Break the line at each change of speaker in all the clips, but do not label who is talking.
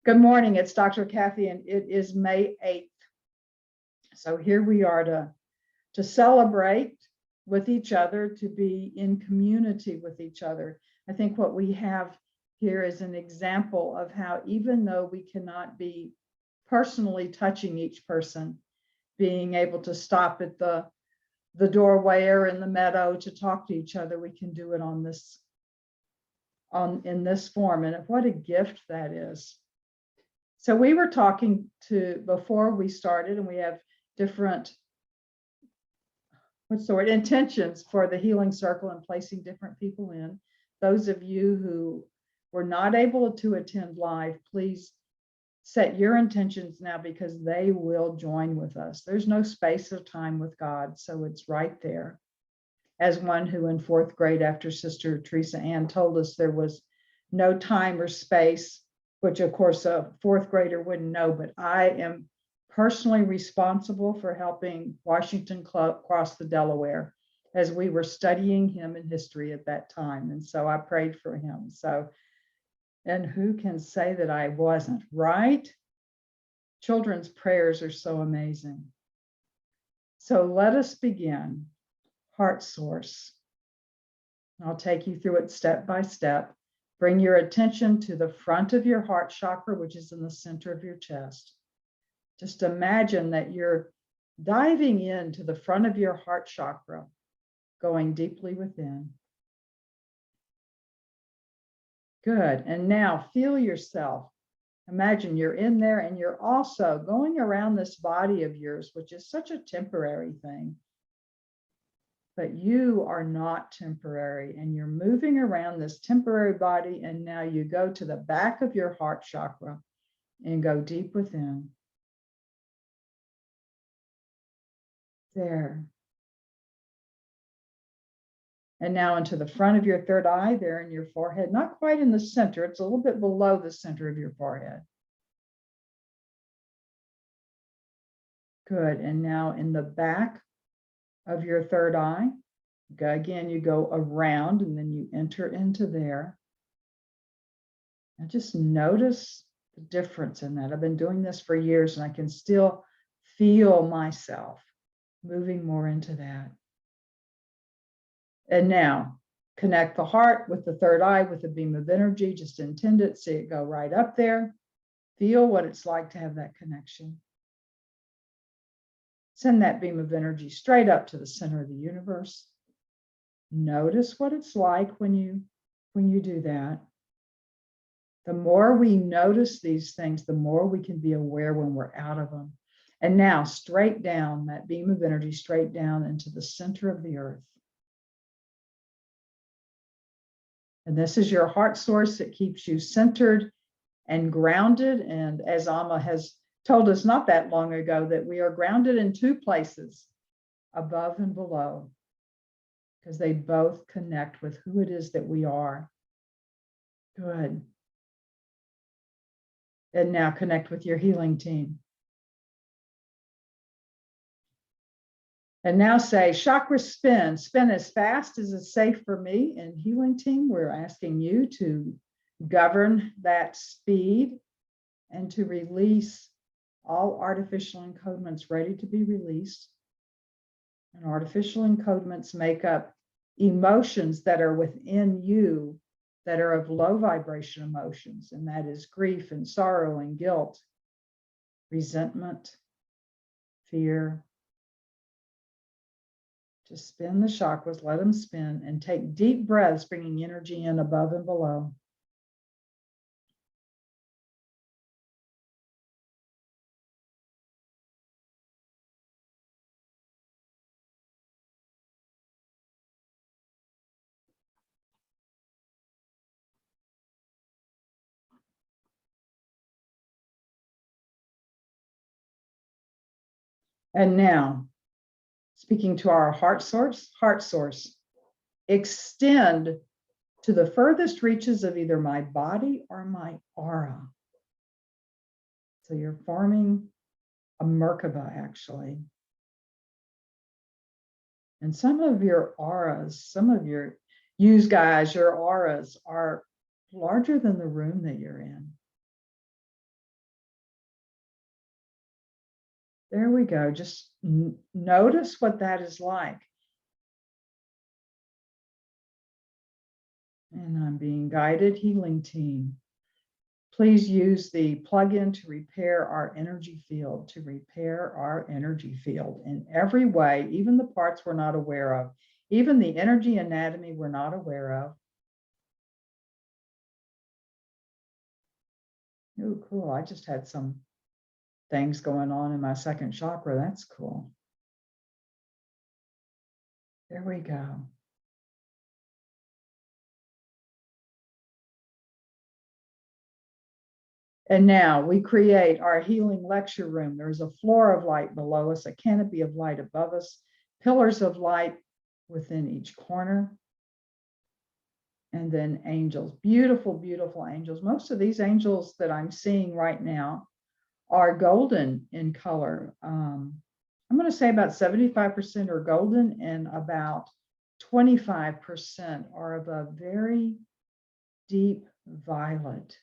Good morning, it's Dr. Kathy, and it is May 8th. So here we are to celebrate with each other, to be in community with each other. I think what we have here is an example of how, even though we cannot be personally touching each person, being able to stop at the doorway or in the meadow to talk to each other, we can do it in this form. And what a gift that is. So we were talking before we started, and we have different, intentions for the healing circle and placing different people in. Those of you who were not able to attend live, please set your intentions now, because they will join with us. There's no space or time with God, so it's right there. As one who in fourth grade, after Sister Teresa Ann told us there was no time or space, which of course a fourth grader wouldn't know, but I am personally responsible for helping Washington cross the Delaware, as we were studying him in history at that time. And so I prayed for him. So, and who can say that I wasn't, right? Children's prayers are so amazing. So let us begin. Heart source. I'll take you through it step by step. Bring your attention to the front of your heart chakra, which is in the center of your chest. Just imagine that you're diving into the front of your heart chakra, going deeply within. Good. And now feel yourself. Imagine you're in there, and you're also going around this body of yours, which is such a temporary thing. But you are not temporary, and you're moving around this temporary body. And now you go to the back of your heart chakra and go deep within. There. And now into the front of your third eye, there in your forehead, not quite in the center. It's a little bit below the center of your forehead. Good. And now in the back of your third eye, again, you go around and then you enter into there. And just notice the difference in that. I've been doing this for years, and I can still feel myself moving more into that. And now connect the heart with the third eye with a beam of energy. Just intend it, see it go right up there. Feel what it's like to have that connection. Send that beam of energy straight up to the center of the universe. Notice what it's like when you do that. The more we notice these things, the more we can be aware when we're out of them. And now straight down, that beam of energy straight down into the center of the earth. And this is your heart source that keeps you centered and grounded. And as Amma has told us not that long ago, that we are grounded in two places, above and below, because they both connect with who it is that we are. Good. And now connect with your healing team. And now say, chakra spin. Spin as fast as is safe for me. And healing team, we're asking you to govern that speed and to release all artificial encodements ready to be released. And artificial encodements make up emotions that are within you that are of low vibration emotions, and that is grief and sorrow and guilt, resentment, fear. Just spin the chakras, let them spin, and take deep breaths, bringing energy in above and below. And now, speaking to our heart source, extend to the furthest reaches of either my body or my aura. So you're forming a Merkaba, actually. And some of your auras, some of your auras are larger than the room that you're in. There we go. Just notice what that is like. And I'm being guided, healing team. Please use the plug-in to repair our energy field, in every way, even the parts we're not aware of, even the energy anatomy we're not aware of. Oh, cool. I just had some things going on in my second chakra. That's cool. There we go. And now we create our healing lecture room. There's a floor of light below us, a canopy of light above us, pillars of light within each corner, and then angels, beautiful, beautiful angels. Most of these angels that I'm seeing right now are golden in color. I'm going to say about 75% are golden and about 25% are of a very deep violet.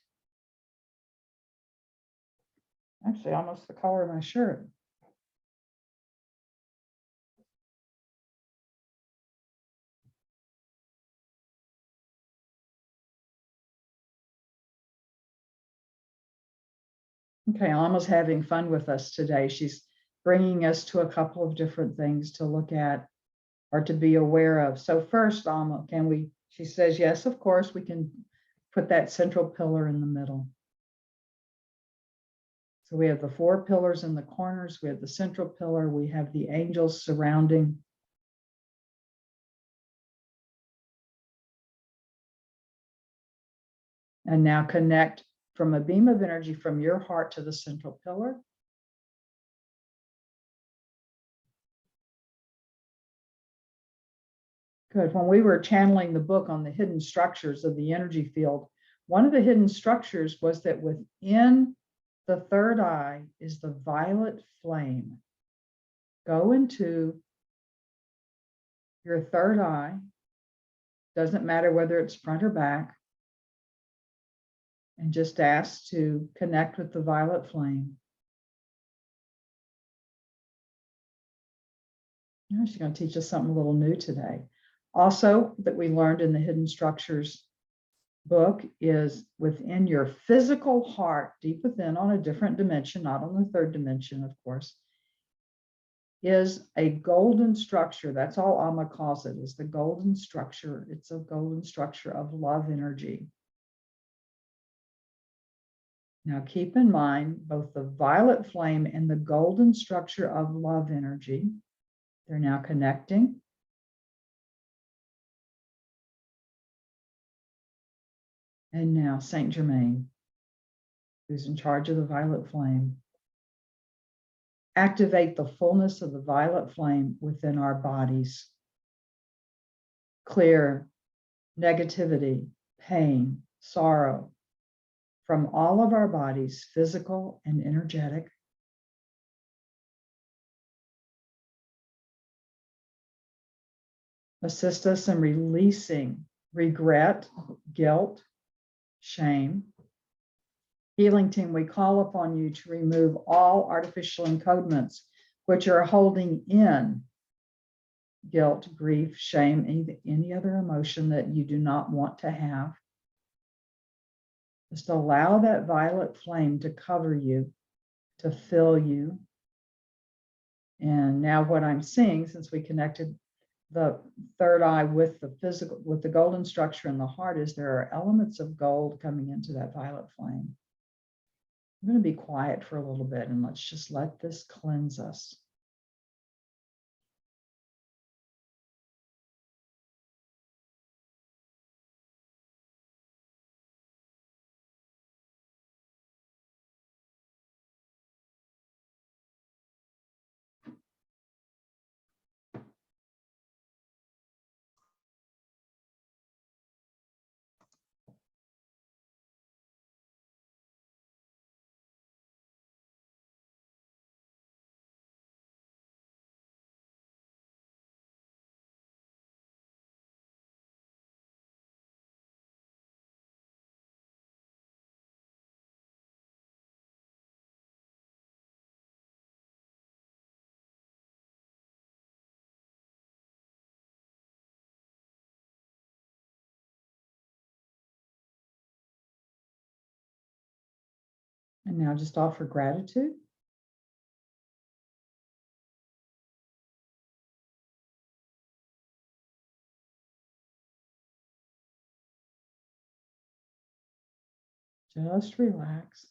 Actually, almost the color of my shirt. Okay, Alma's having fun with us today. She's bringing us to a couple of different things to look at or to be aware of. So first, Alma, can we, she says, yes, of course, we can put that central pillar in the middle. So we have the 4 pillars in the corners, we have the central pillar, we have the angels surrounding. And now connect from a beam of energy from your heart to the central pillar. Good. When we were channeling the book on the hidden structures of the energy field, one of the hidden structures was that within the third eye is the violet flame. Go into your third eye. Doesn't matter whether it's front or back. And just ask to connect with the violet flame. Now she's going to teach us something a little new today. Also, that we learned in the Hidden Structures book is within your physical heart, deep within on a different dimension, not on the third dimension, of course, is a golden structure. That's all Amma calls it, is the golden structure. It's a golden structure of love energy. Now keep in mind both the violet flame and the golden structure of love energy. They're now connecting. And now Saint Germain, who's in charge of the violet flame. Activate the fullness of the violet flame within our bodies. Clear negativity, pain, sorrow from all of our bodies, physical and energetic. Assist us in releasing regret, guilt, shame. Healing team, we call upon you to remove all artificial encodements which are holding in guilt, grief, shame, any other emotion that you do not want to have. Just allow that violet flame to cover you, to fill you. And now what I'm seeing, since we connected the third eye with the physical, with the golden structure in the heart, is there are elements of gold coming into that violet flame. I'm going to be quiet for a little bit and let's just let this cleanse us. And now just offer gratitude. Just relax.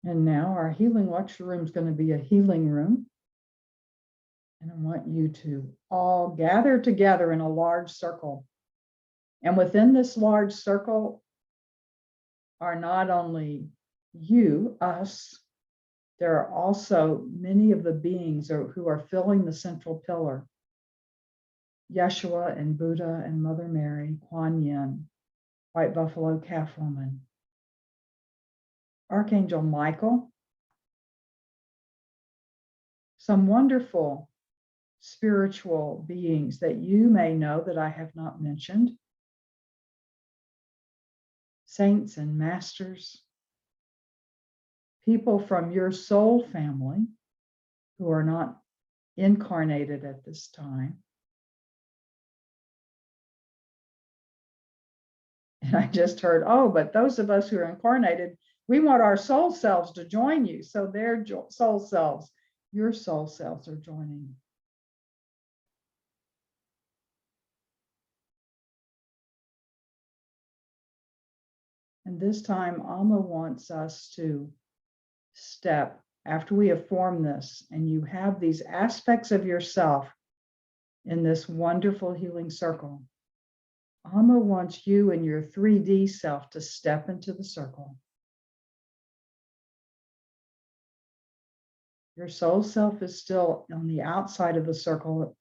And now our healing lecture room is going to be a healing room. And I want you to all gather together in a large circle. And within this large circle are not only you, us, there are also many of the beings who are filling the central pillar. Yeshua and Buddha and Mother Mary, Kuan Yin, White Buffalo Calf Woman, Archangel Michael, some wonderful spiritual beings that you may know that I have not mentioned, saints and masters, people from your soul family who are not incarnated at this time. And I just heard, oh, but those of us who are incarnated, we want our soul selves to join you. So their soul selves, your soul selves are joining. And this time, Amma wants us to step, after we have formed this, and you have these aspects of yourself in this wonderful healing circle. Amma wants you and your 3D self to step into the circle. Your soul self is still on the outside of the circle,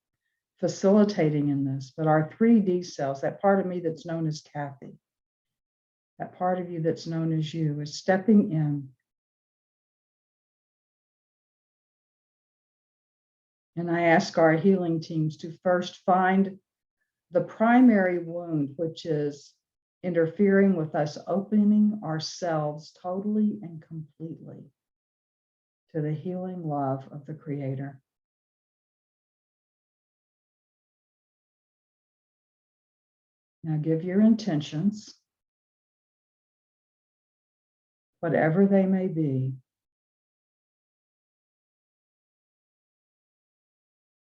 facilitating in this, but our 3D selves, that part of me that's known as Kathy, that part of you that's known as you, is stepping in. And I ask our healing teams to first find the primary wound, which is interfering with us opening ourselves totally and completely to the healing love of the Creator. Now give your intentions, whatever they may be.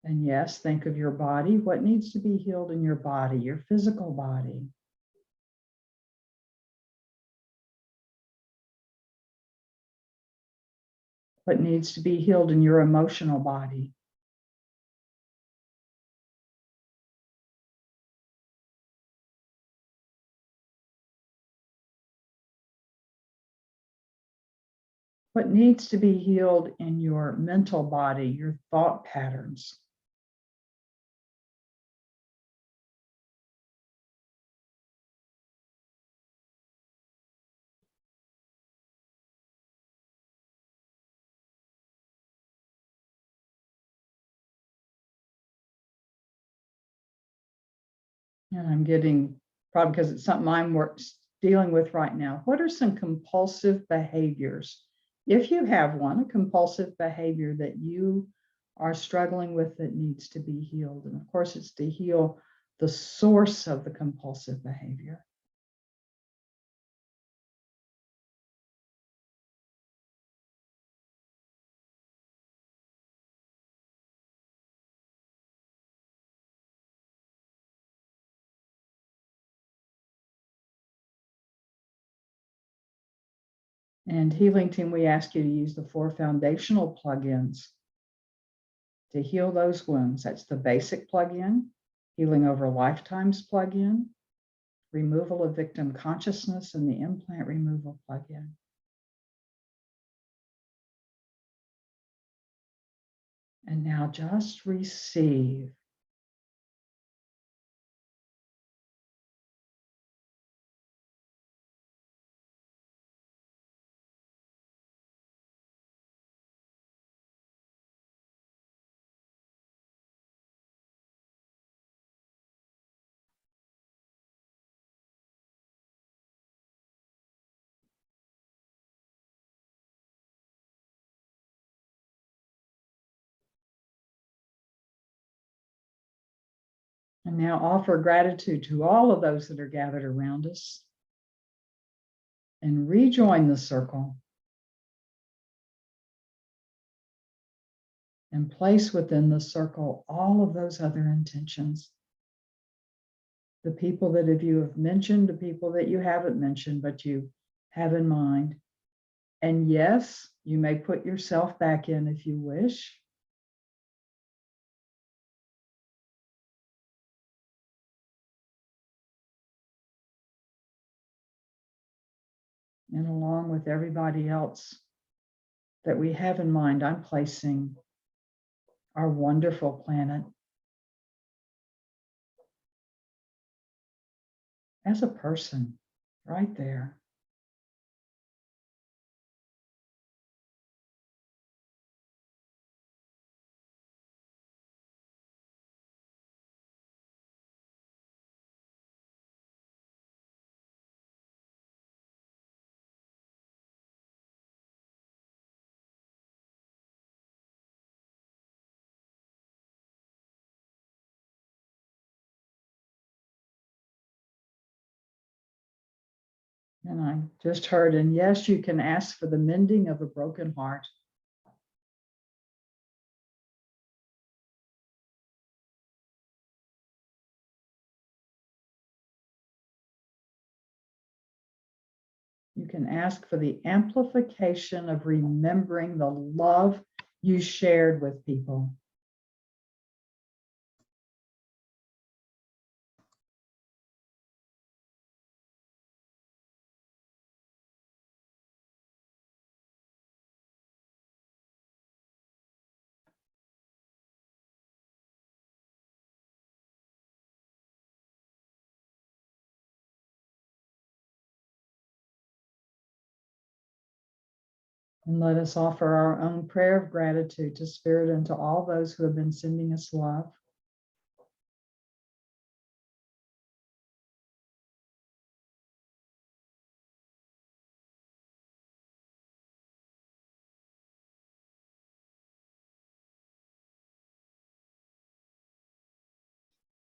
And yes, think of your body. What needs to be healed in your body, your physical body? What needs to be healed in your emotional body? What needs to be healed in your mental body, your thought patterns? And I'm getting, probably because it's something I'm dealing with right now. What are some compulsive behaviors? If you have one, a compulsive behavior that you are struggling with that needs to be healed. And of course, it's to heal the source of the compulsive behavior. And healing team, we ask you to use the 4 foundational plugins to heal those wounds. That's the basic plugin, healing over lifetimes plugin, removal of victim consciousness, and the implant removal plugin. And now just receive. And now offer gratitude to all of those that are gathered around us. And rejoin the circle. And place within the circle all of those other intentions. The people that you have mentioned, the people that you haven't mentioned, but you have in mind. And yes, you may put yourself back in if you wish. And along with everybody else that we have in mind, I'm placing our wonderful planet as a person right there. And I just heard, and yes, you can ask for the mending of a broken heart. You can ask for the amplification of remembering the love you shared with people. And let us offer our own prayer of gratitude to Spirit and to all those who have been sending us love.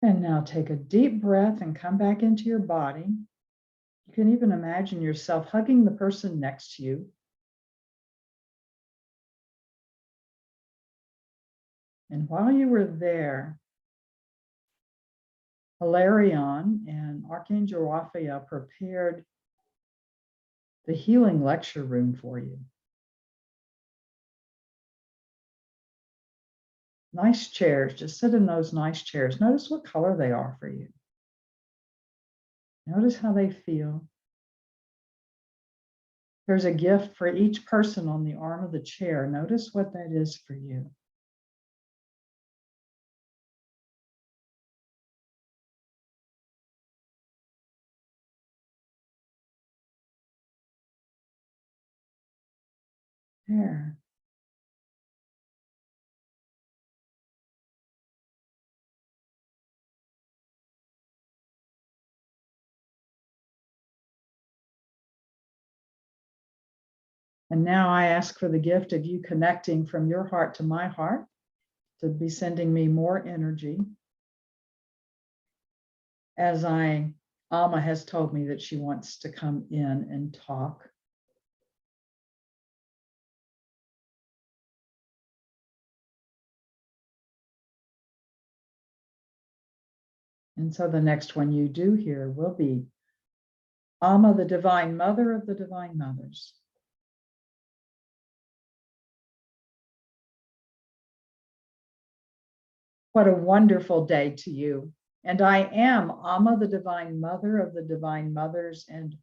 And now take a deep breath and come back into your body. You can even imagine yourself hugging the person next to you. And while you were there, Hilarion and Archangel Raphael prepared the healing lecture room for you. Nice chairs, just sit in those nice chairs. Notice what color they are for you. Notice how they feel. There's a gift for each person on the arm of the chair. Notice what that is for you. There. And now I ask for the gift of you connecting from your heart to my heart, to be sending me more energy. As Amma has told me that she wants to come in and talk. And so the next one you do hear will be Amma, the Divine Mother of the Divine Mothers. What a wonderful day to you. And I am Amma, the Divine Mother of the Divine Mothers. And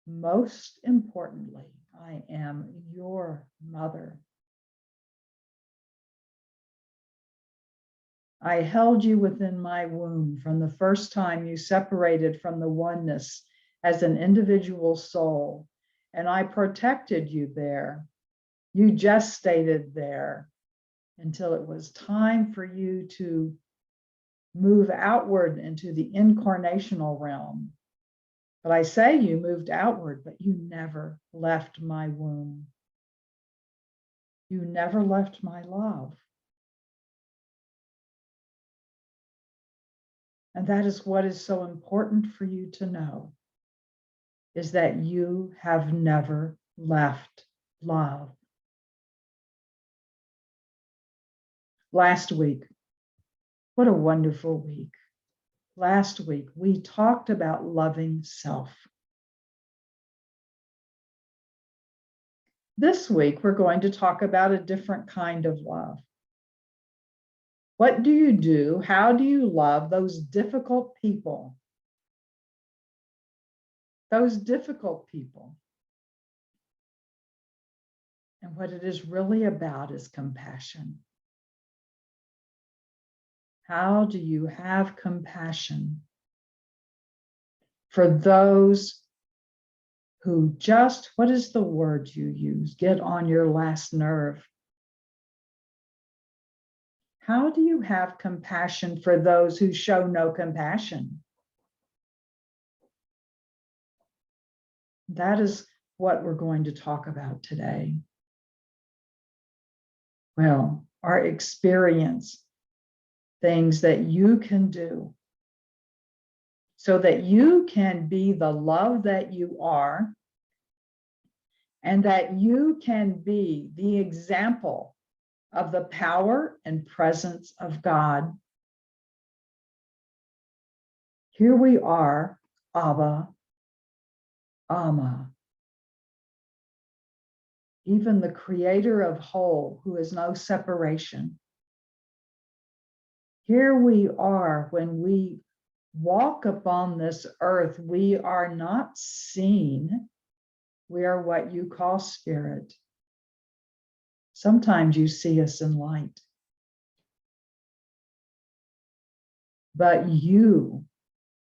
most importantly, I am your mother. I held you within my womb from the first time you separated from the oneness as an individual soul, and I protected you there. You gestated there until it was time for you to move outward into the incarnational realm. But I say you moved outward, but you never left my womb. You never left my love. And that is what is so important for you to know, is that you have never left love. Last week, what a wonderful week. Last week, we talked about loving self. This week, we're going to talk about a different kind of love. What do you do? How do you love those difficult people? Those difficult people. And what it is really about is compassion. How do you have compassion for those who just, what is the word you use? Get on your last nerve. How do you have compassion for those who show no compassion? That is what we're going to talk about today. Well, our experience, things that you can do so that you can be the love that you are, and that you can be the example of the power and presence of God. Here we are, Abba, Amma, even the creator of whole, who is no separation. Here we are, when we walk upon this earth, we are not seen. We are what you call spirit. Sometimes you see us in light. But you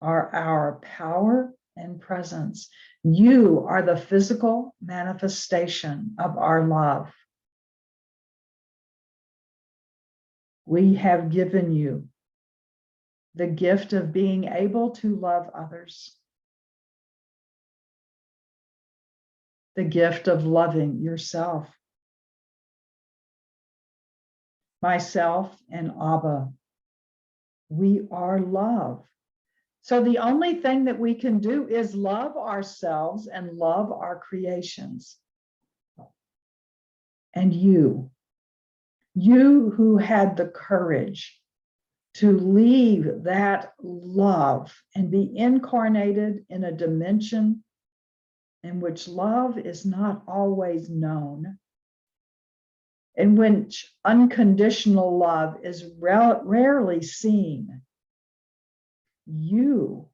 are our power and presence. You are the physical manifestation of our love. We have given you the gift of being able to love others, the gift of loving yourself. Myself and Abba, we are love. So the only thing that we can do is love ourselves and love our creations. And you who had the courage to leave that love and be incarnated in a dimension in which love is not always known, in which unconditional love is rarely seen. You,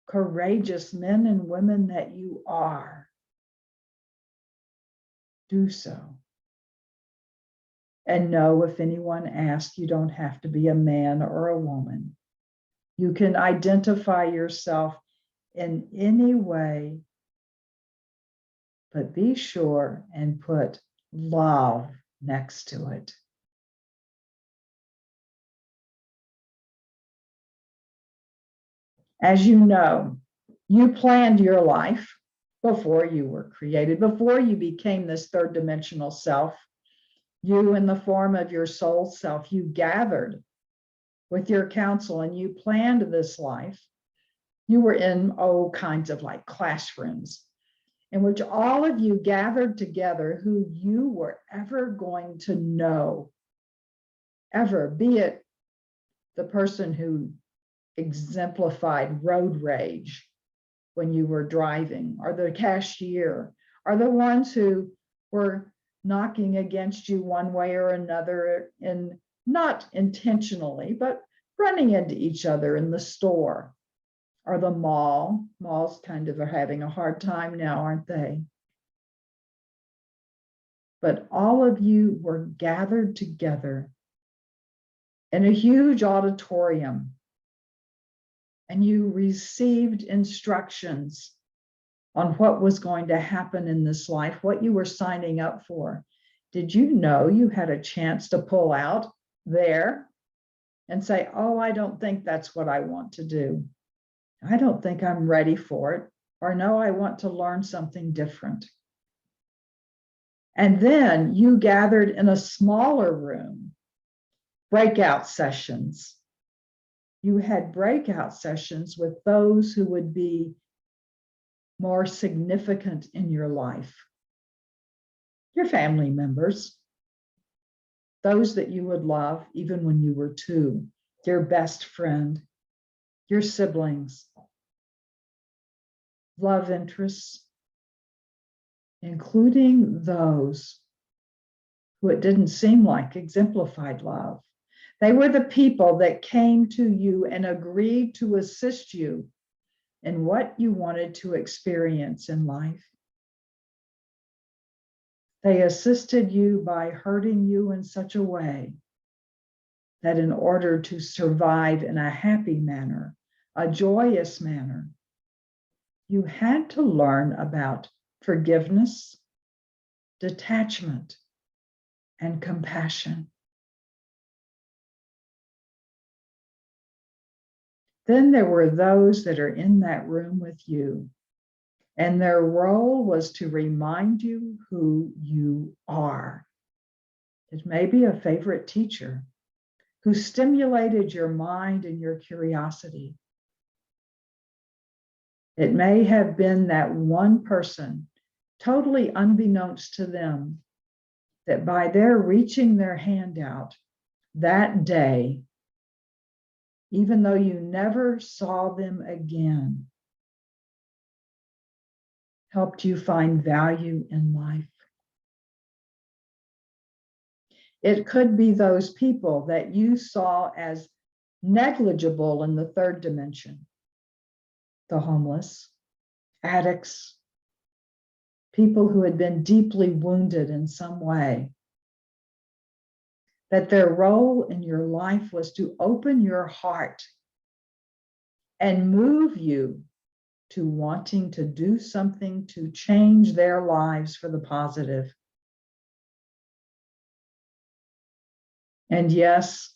courageous men and women that you are, do so. And know, if anyone asks, you don't have to be a man or a woman. You can identify yourself in any way, but be sure and put love next to it. As you know, you planned your life before you were created, before you became this third dimensional self. You, in the form of your soul self, you gathered with your counsel and you planned this life. You were in all kinds of like classrooms in which all of you gathered together who you were ever going to know, ever, be it the person who exemplified road rage when you were driving, or the cashier, or the ones who were knocking against you one way or another, in not intentionally, but running into each other in the store or the mall. Malls kind of are having a hard time now, aren't they? But all of you were gathered together in a huge auditorium, and you received instructions on what was going to happen in this life, what you were signing up for. Did you know you had a chance to pull out there and say, oh, I don't think that's what I want to do. I don't think I'm ready for it. Or no, I want to learn something different. And then you gathered in a smaller room, breakout sessions, You had breakout sessions with those who would be more significant in your life. Your family members, those that you would love even when you were two, your best friend, your siblings, love interests, including those who it didn't seem like exemplified love. They were the people that came to you and agreed to assist you in what you wanted to experience in life. They assisted you by hurting you in such a way that in order to survive in a happy manner, a joyous manner, you had to learn about forgiveness, detachment, and compassion. Then there were those that are in that room with you, and their role was to remind you who you are. It may be a favorite teacher who stimulated your mind and your curiosity. It may have been that one person, totally unbeknownst to them, that by their reaching their hand out that day, even though you never saw them again, helped you find value in life. It could be those people that you saw as negligible in the third dimension, the homeless, addicts, people who had been deeply wounded in some way, that their role in your life was to open your heart and move you to wanting to do something to change their lives for the positive. And yes,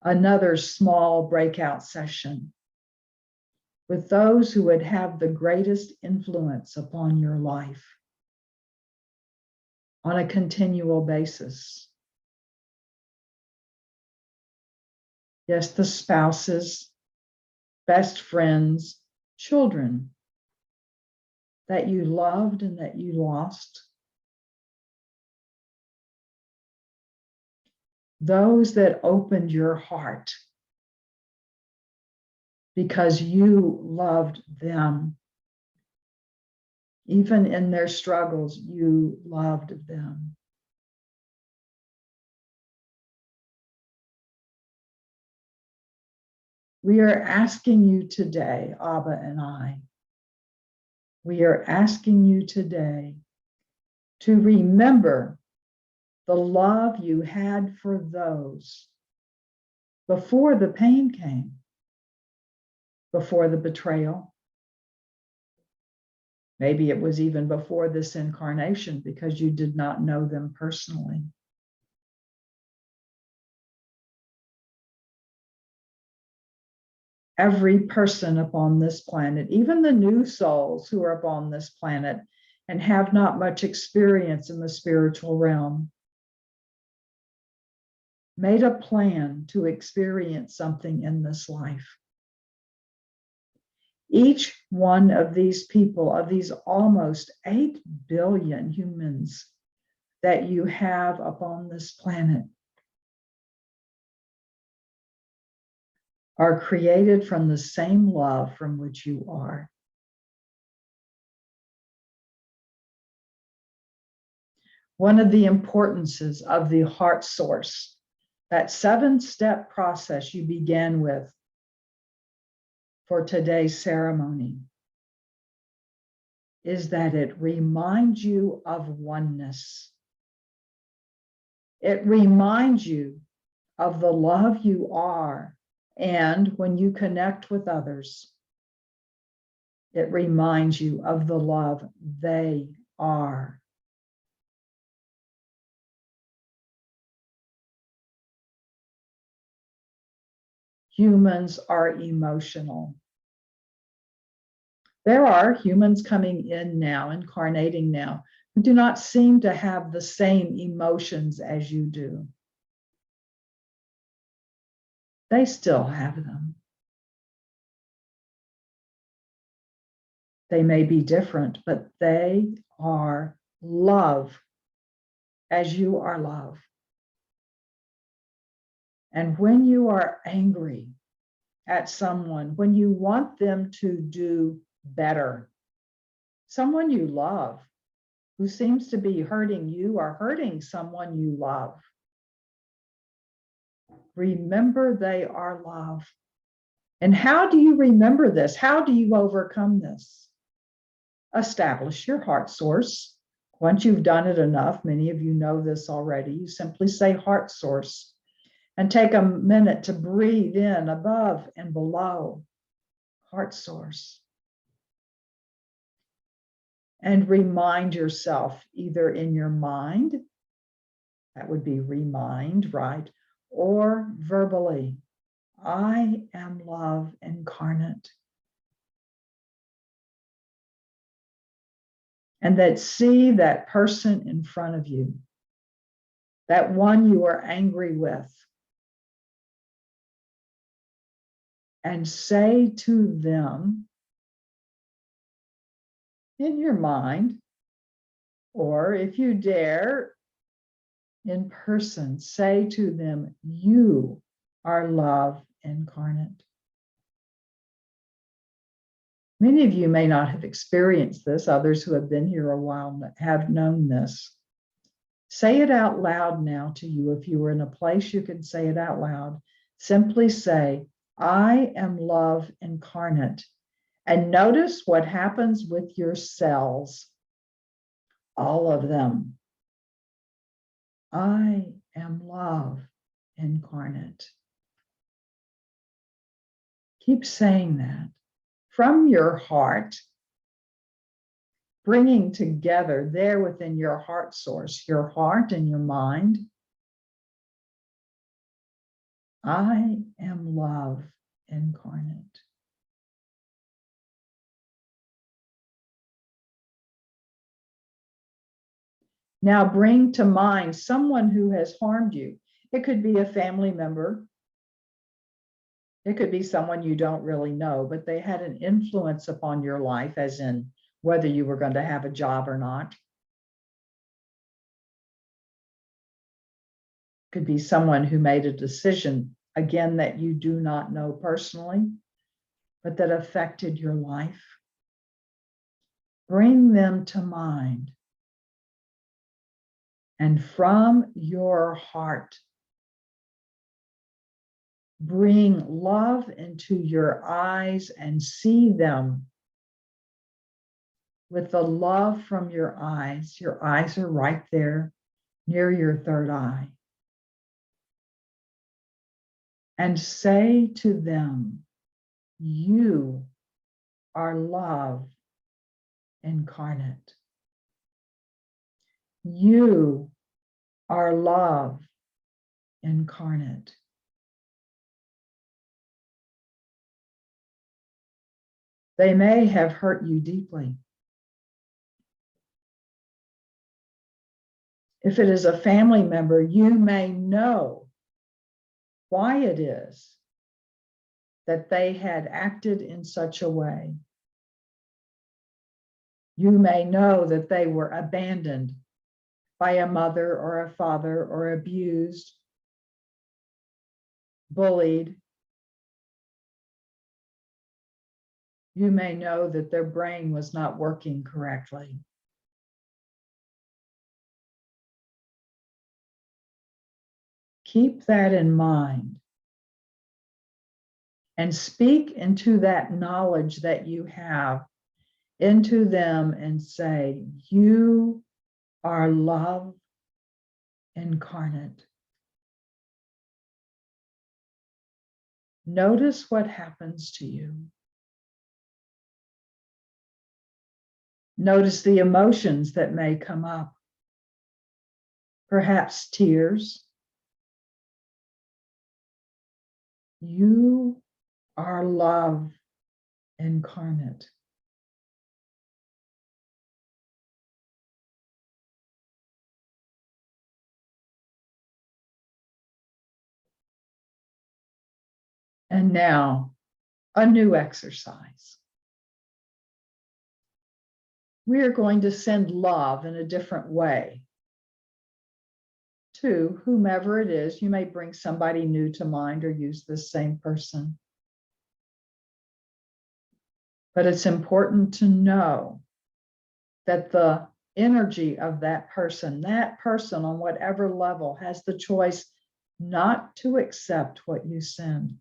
another small breakout session with those who would have the greatest influence upon your life on a continual basis. Yes, the spouses, best friends, children that you loved and that you lost. Those that opened your heart because you loved them. Even in their struggles, you loved them. We are asking you today, Abba and I, we are asking you today to remember the love you had for those before the pain came, before the betrayal. Maybe it was even before this incarnation because you did not know them personally. Every person upon this planet, even the new souls who are upon this planet and have not much experience in the spiritual realm, made a plan to experience something in this life. Each one of these people, of these almost 8 billion humans that you have upon this planet, are created from the same love from which you are. One of the importances of the heart source, that 7-step process you began with for today's ceremony, is that it reminds you of oneness. It reminds you of the love you are. And when you connect with others, it reminds you of the love they are. Humans are emotional. There are humans coming in now, incarnating now, who do not seem to have the same emotions as you do. They still have them. They may be different, but they are love as you are love. And when you are angry at someone, when you want them to do better, someone you love who seems to be hurting you or hurting someone you love, remember they are love. And how do you remember this? How do you overcome this? Establish your heart source. Once you've done it enough, many of you know this already, you simply say heart source and take a minute to breathe in above and below heart source. And remind yourself either in your mind, that would be remind, right? Or verbally, I am love incarnate. And that see that person in front of you, that one you are angry with, and say to them in your mind, or if you dare, in person, say to them, you are love incarnate. Many of you may not have experienced this. Others who have been here a while have known this. Say it out loud now to you. If you were in a place you could say it out loud, simply say, I am love incarnate. And notice what happens with your cells, all of them. I am love incarnate. Keep saying that from your heart, bringing together there within your heart source, your heart and your mind. I am love incarnate. Now bring to mind someone who has harmed you. It could be a family member. It could be someone you don't really know, but they had an influence upon your life, as in whether you were going to have a job or not. Could be someone who made a decision, again, that you do not know personally, but that affected your life. Bring them to mind. And from your heart, bring love into your eyes and see them with the love from your eyes. Your eyes are right there near your third eye. And say to them, you are love incarnate. You are love incarnate. They may have hurt you deeply. If it is a family member, you may know why it is that they had acted in such a way. You may know that they were abandoned by a mother or a father, or abused, bullied. You may know that their brain was not working correctly. Keep that in mind and speak into that knowledge that you have into them and say, you are love incarnate. Notice what happens to you. Notice the emotions that may come up. Perhaps tears. You are love incarnate. And now a new exercise. We are going to send love in a different way to whomever it is. You may bring somebody new to mind or use the same person. But it's important to know that the energy of that person on whatever level has the choice not to accept what you send.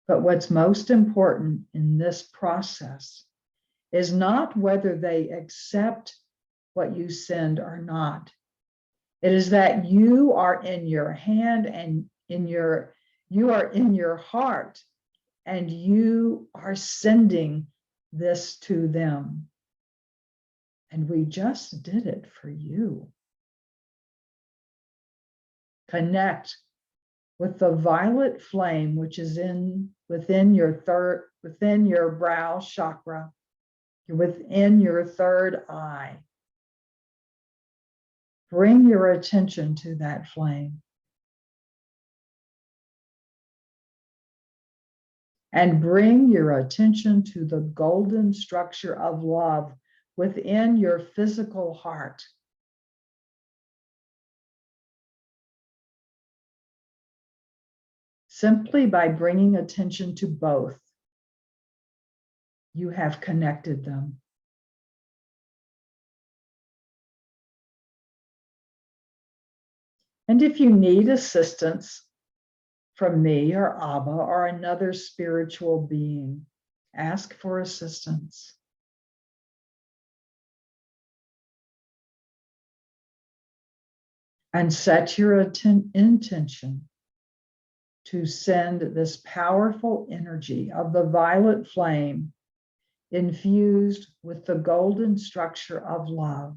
But what's most important in this process is not whether they accept what you send or not. It is that you are in your hand and you are in your heart, and you are sending this to them. And we just did it for you. Connect with the violet flame, which is within your brow chakra, within your third eye. Bring your attention to that flame. And bring your attention to the golden structure of love within your physical heart. Simply by bringing attention to both, you have connected them. And if you need assistance from me or Abba or another spiritual being, ask for assistance. And set your intention to send this powerful energy of the violet flame infused with the golden structure of love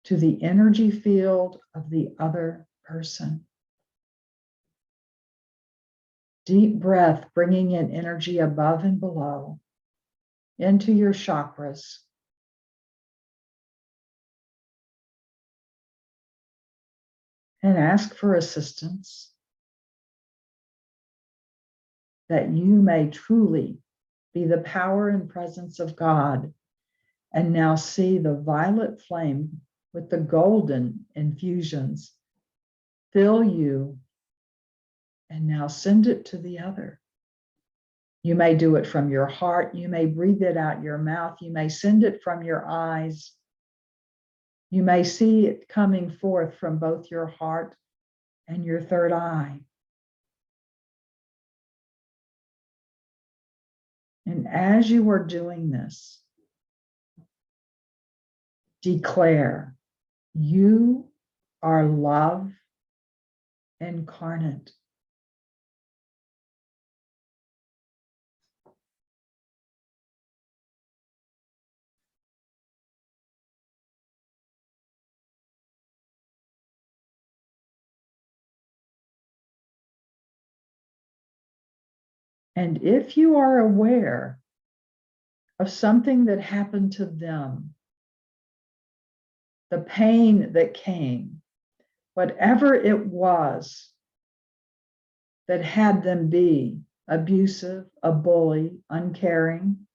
to the energy field of the other person. Deep breath, bringing in energy above and below into your chakras. And ask for assistance that you may truly be the power and presence of God. And now see the violet flame with the golden infusions fill you, and now send it to the other. You may do it from your heart. You may breathe it out your mouth. You may send it from your eyes. You may see it coming forth from both your heart and your third eye. And as you are doing this, declare, you are love incarnate. And if you are aware of something that happened to them, the pain that came, whatever it was that had them be abusive, a bully, uncaring,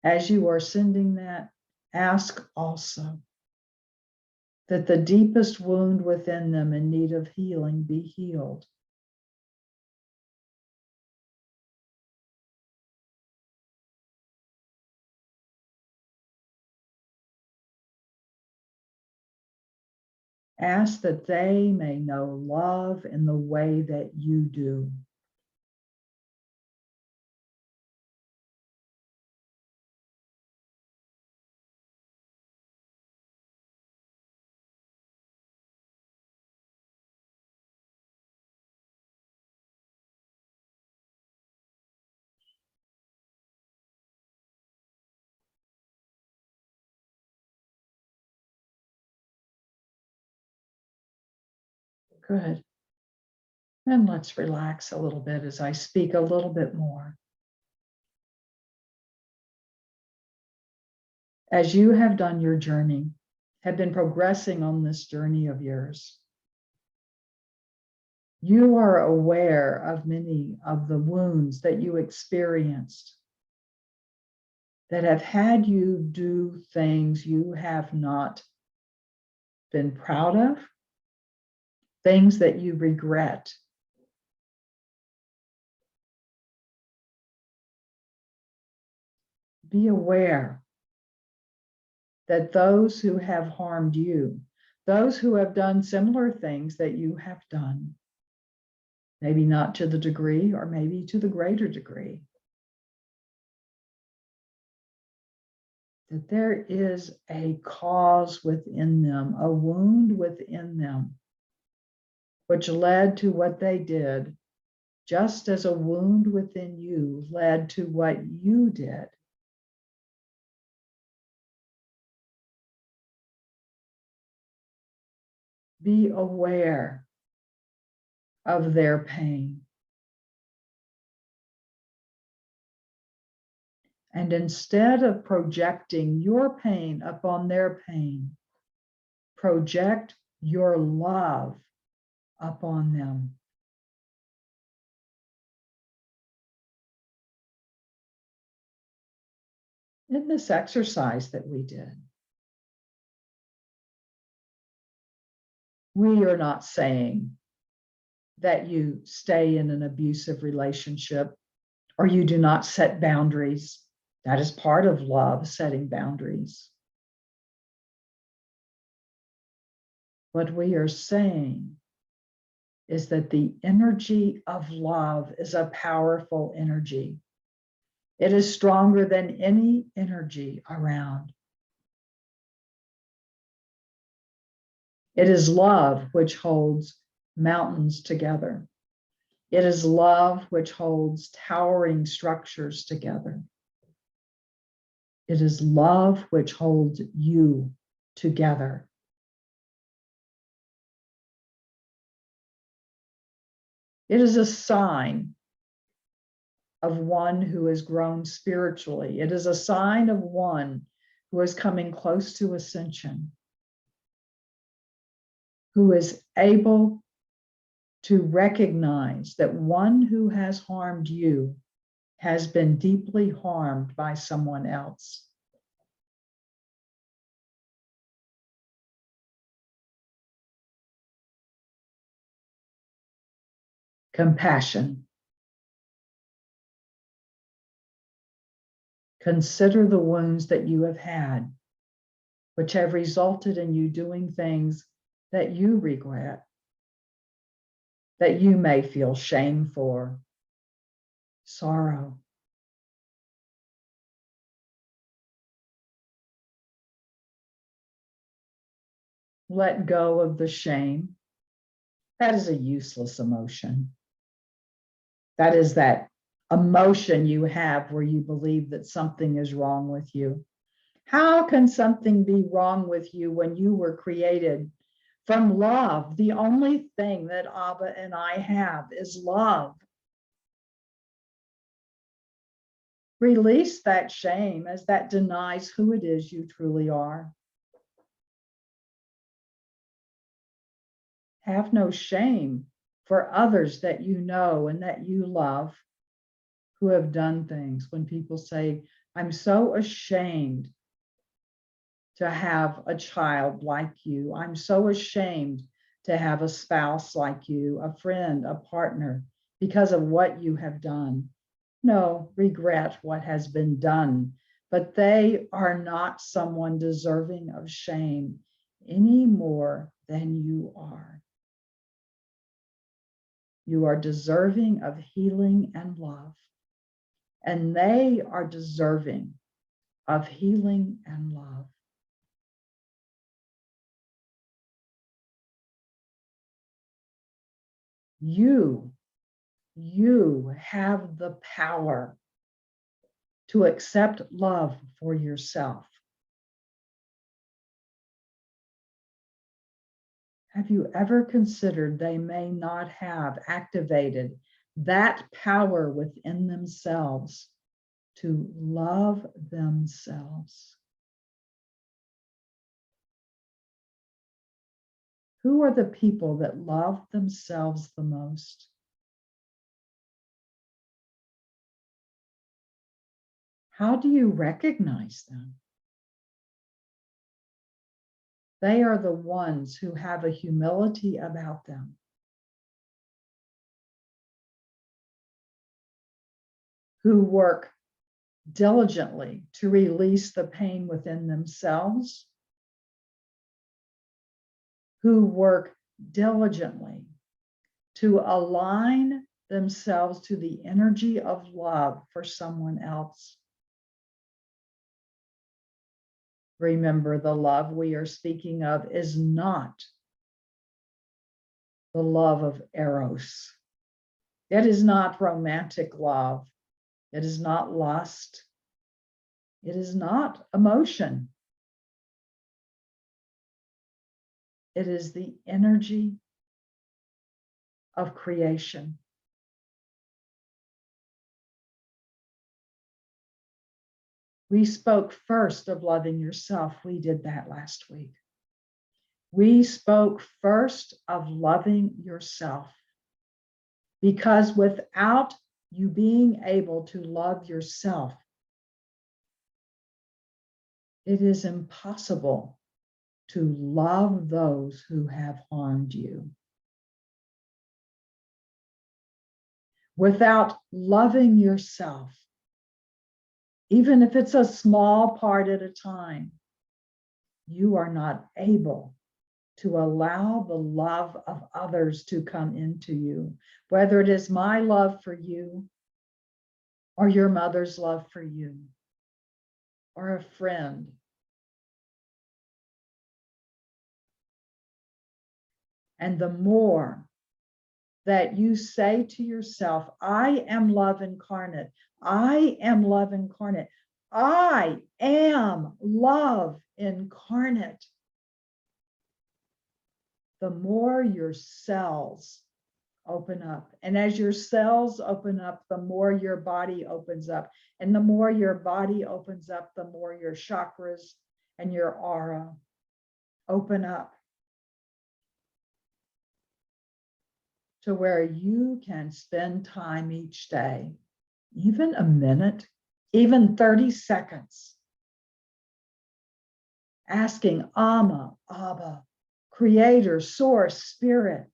as you are sending that, ask also that the deepest wound within them in need of healing be healed. Ask that they may know love in the way that you do. Good. And let's relax a little bit as I speak a little bit more. As you have done your journey, have been progressing on this journey of yours. You are aware of many of the wounds that you experienced that have had you do things you have not been proud of, things that you regret. Be aware that those who have harmed you, those who have done similar things that you have done, maybe not to the degree or maybe to the greater degree, that there is a cause within them, a wound within them, which led to what they did, just as a wound within you led to what you did. Be aware of their pain. And instead of projecting your pain upon their pain, project your love upon them. In this exercise that we did, we are not saying that you stay in an abusive relationship or you do not set boundaries. That is part of love, setting boundaries. What we are saying is that the energy of love is a powerful energy. It is stronger than any energy around. It is love which holds mountains together. It is love which holds towering structures together. It is love which holds you together. It is a sign of one who has grown spiritually. It is a sign of one who is coming close to ascension, who is able to recognize that one who has harmed you has been deeply harmed by someone else. Compassion. Consider the wounds that you have had, which have resulted in you doing things that you regret, that you may feel shame for, sorrow. Let go of the shame. That is a useless emotion. That is that emotion you have where you believe that something is wrong with you. How can something be wrong with you when you were created from love? The only thing that Abba and I have is love. Release that shame, as that denies who it is you truly are. Have no shame for others that you know and that you love who have done things. When people say, I'm so ashamed to have a child like you. I'm so ashamed to have a spouse like you, a friend, a partner, because of what you have done. No, regret what has been done, but they are not someone deserving of shame any more than you are. You are deserving of healing and love, and they are deserving of healing and love. You have the power to accept love for yourself. Have you ever considered they may not have activated that power within themselves to love themselves? Who are the people that love themselves the most? How do you recognize them? They are the ones who have a humility about them, who work diligently to release the pain within themselves, who work diligently to align themselves to the energy of love for someone else. Remember, the love we are speaking of is not the love of Eros. It is not romantic love. It is not lust. It is not emotion. It is the energy of creation. We spoke first of loving yourself. We did that last week. We spoke first of loving yourself, because without you being able to love yourself, it is impossible to love those who have harmed you. Without loving yourself, even if it's a small part at a time, you are not able to allow the love of others to come into you, whether it is my love for you, or your mother's love for you, or a friend. And the more that you say to yourself, I am love incarnate, I am love incarnate, I am love incarnate, the more your cells open up. And as your cells open up, the more your body opens up. And the more your body opens up, the more your chakras and your aura open up to where you can spend time each day, even a minute, even 30 seconds, asking Amma, Abba, Creator, Source, Spirit,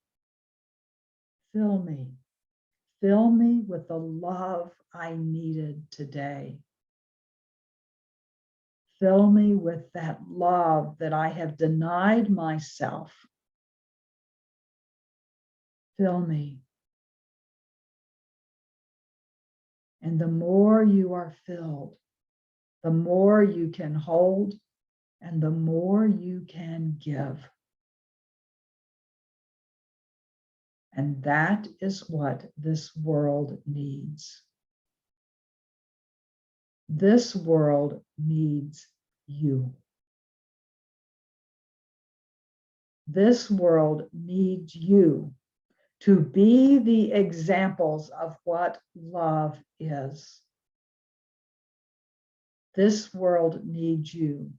fill me with the love I needed today. Fill me with that love that I have denied myself. Fill me. And the more you are filled, the more you can hold and the more you can give. And that is what this world needs. This world needs you. This world needs you to be the examples of what love is. This world needs you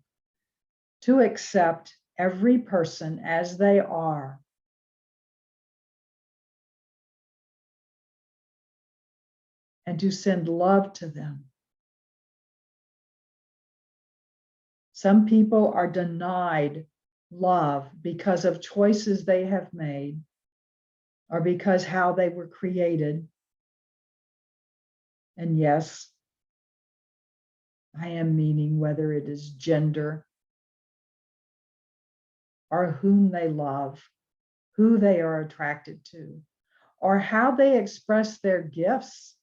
to accept every person as they are, and to send love to them. Some people are denied love because of choices they have made or because how they were created. And yes, I am meaning whether it is gender or whom they love, who they are attracted to, or how they express their gifts,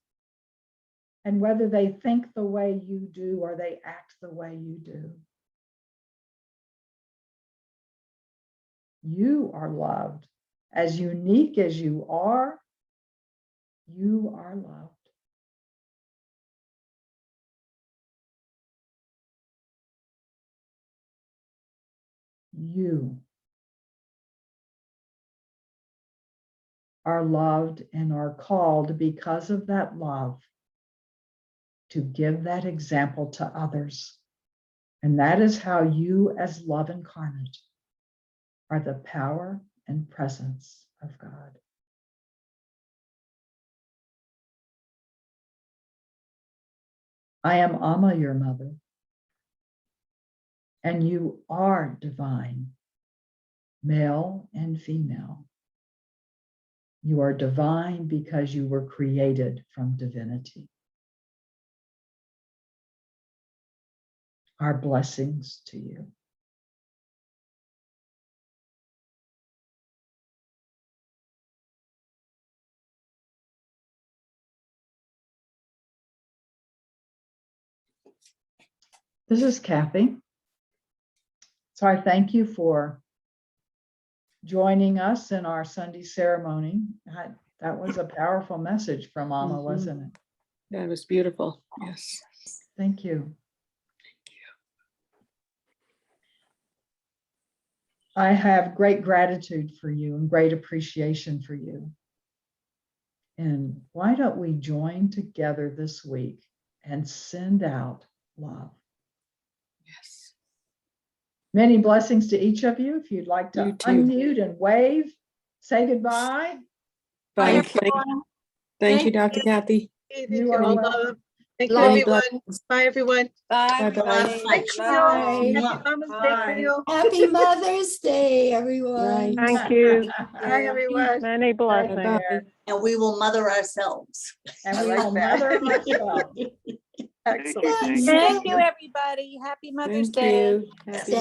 and whether they think the way you do or they act the way you do. You are loved. As unique as you are loved. You are loved and are called because of that love to give that example to others. And that is how you, as love incarnate, are the power and presence of God. I am Amma, your mother, and you are divine, male and female. You are divine because you were created from divinity. Our blessings to you. This is Kathy. So I thank you for joining us in our Sunday ceremony. That was a powerful message from Amma, wasn't it?
That was beautiful. Yes.
Thank you. I have great gratitude for you and great appreciation for you. And why don't we join together this week and send out love?
Yes.
Many blessings to each of you. If you'd like to
You too.
unmute and wave, say goodbye.
Bye. Thank you,
Thank
Dr. Kathy.
You are welcome.
Thank you,
Many
everyone.
blessings.
Bye, everyone.
Bye-bye.
Thank you.
Bye.
Happy Mama's Day
Bye.
to you.
Happy Mother's Day, everyone.
Right.
Thank you.
Bye, everyone.
Many blessings.
Bye-bye.
And we will mother ourselves.
And
I
we
like
will
that.
mother ourselves.
Excellent.
Thank you.
Thank
Thank you, everybody. Happy Mother's
Thank
Day.
you. Happy